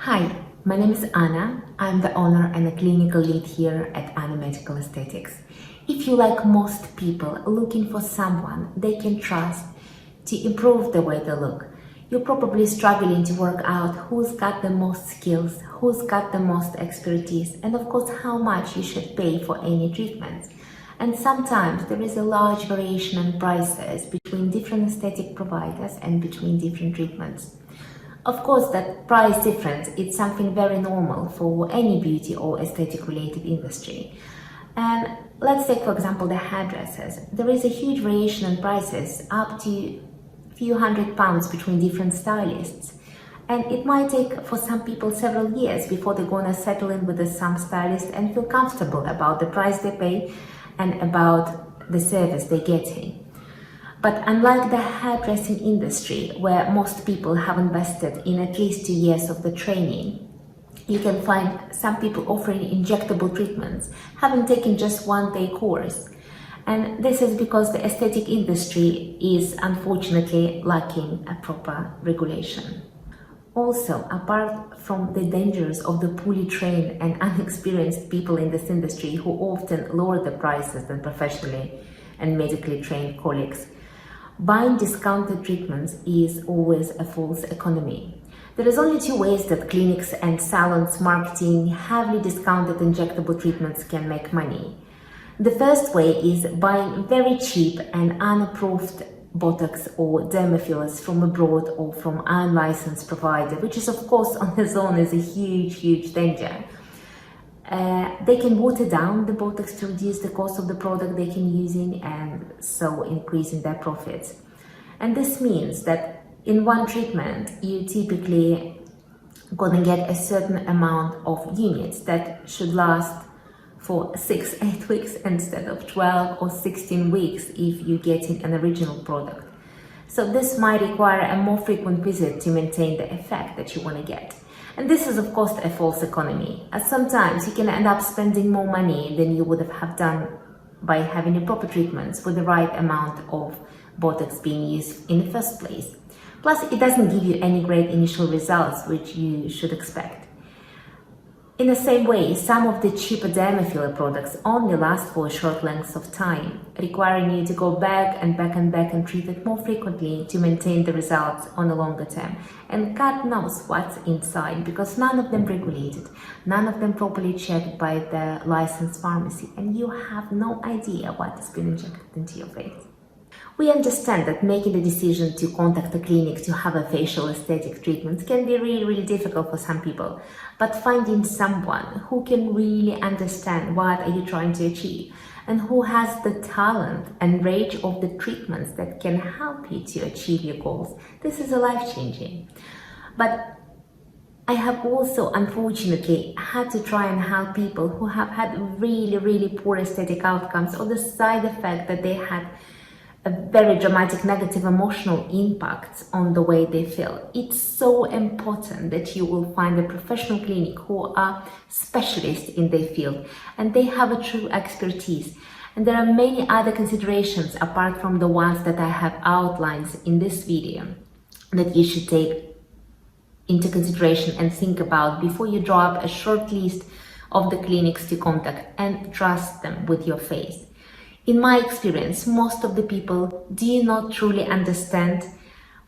Hi, my name is Anna. I'm the owner and a clinical lead here at Anna Medical Aesthetics. If you, like most people, looking for someone they can trust to improve the way they look, you're probably struggling to work out who's got the most skills, who's got the most expertise, and of course how much you should pay for any treatments. And sometimes there is a large variation in prices between different aesthetic providers and between different treatments. Of course, that price difference is something very normal for any beauty or aesthetic related industry. And let's take, for example, the hairdressers. There is a huge variation in prices, up to a few £100 between different stylists. And it might take for some people several years before they're gonna settle in with some stylist and feel comfortable about the price they pay and about the service they're getting. But unlike the hairdressing industry, where most people have invested in at least 2 years of the training, you can find some people offering injectable treatments, having taken just 1-day course. And this is because the aesthetic industry is unfortunately lacking a proper regulation. Also, apart from the dangers of the poorly trained and inexperienced people in this industry who often lower the prices than professionally and medically trained colleagues, buying discounted treatments is always a false economy. There is only 2 ways that clinics and salons marketing heavily discounted injectable treatments can make money. The first way is buying very cheap and unapproved Botox or Dermal Fillers from abroad or from an unlicensed provider, which is of course on its own is a huge danger. They can water down the Botox to reduce the cost of the product they can using and so increasing their profits. And this means that in one treatment you typically gonna get a certain amount of units that should last for 6-8 weeks instead of 12 or 16 weeks if you're getting an original product. So this might require a more frequent visit to maintain the effect that you want to get. And this is of course a false economy, as sometimes you can end up spending more money than you would have done by having the proper treatments with the right amount of Botox being used in the first place. Plus, it doesn't give you any great initial results, which you should expect. In the same way, some of the cheaper dermal filler products only last for short lengths of time, requiring you to go back and treat it more frequently to maintain the results on a longer term. And God knows what's inside, because none of them regulated, none of them properly checked by the licensed pharmacy, and you have no idea what has been injected into your face. We understand that making the decision to contact a clinic to have a facial aesthetic treatment can be really difficult for some people, but finding someone who can really understand what are you trying to achieve and who has the talent and range of the treatments that can help you to achieve your goals, this is a life-changing. But I have also unfortunately had to try and help people who have had really poor aesthetic outcomes, or the side effect that they had a very dramatic negative emotional impact on the way they feel. It's so important that you will find a professional clinic who are specialists in their field and they have a true expertise. And there are many other considerations apart from the ones that I have outlined in this video that you should take into consideration and think about before you draw up a short list of the clinics to contact and trust them with your face. In my experience, most of the people do not truly understand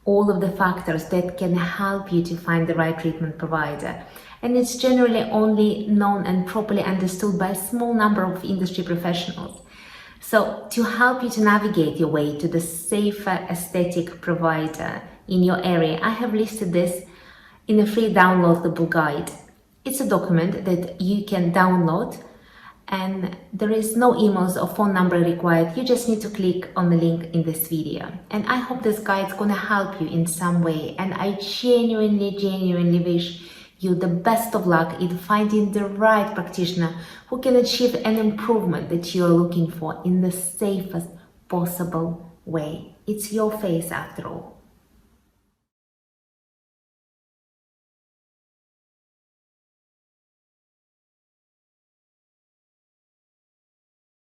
all of the factors that can help you to find the right treatment provider. And it's generally only known and properly understood by a small number of industry professionals. So to help you to navigate your way to the safer aesthetic provider in your area, I have listed this in a free downloadable guide. It's a document that you can download, and there is no emails or phone number required. You just need to click on the link in this video. And I hope this guide is going to help you in some way. And I genuinely wish you the best of luck in finding the right practitioner who can achieve an improvement that you are looking for in the safest possible way. It's your face after all.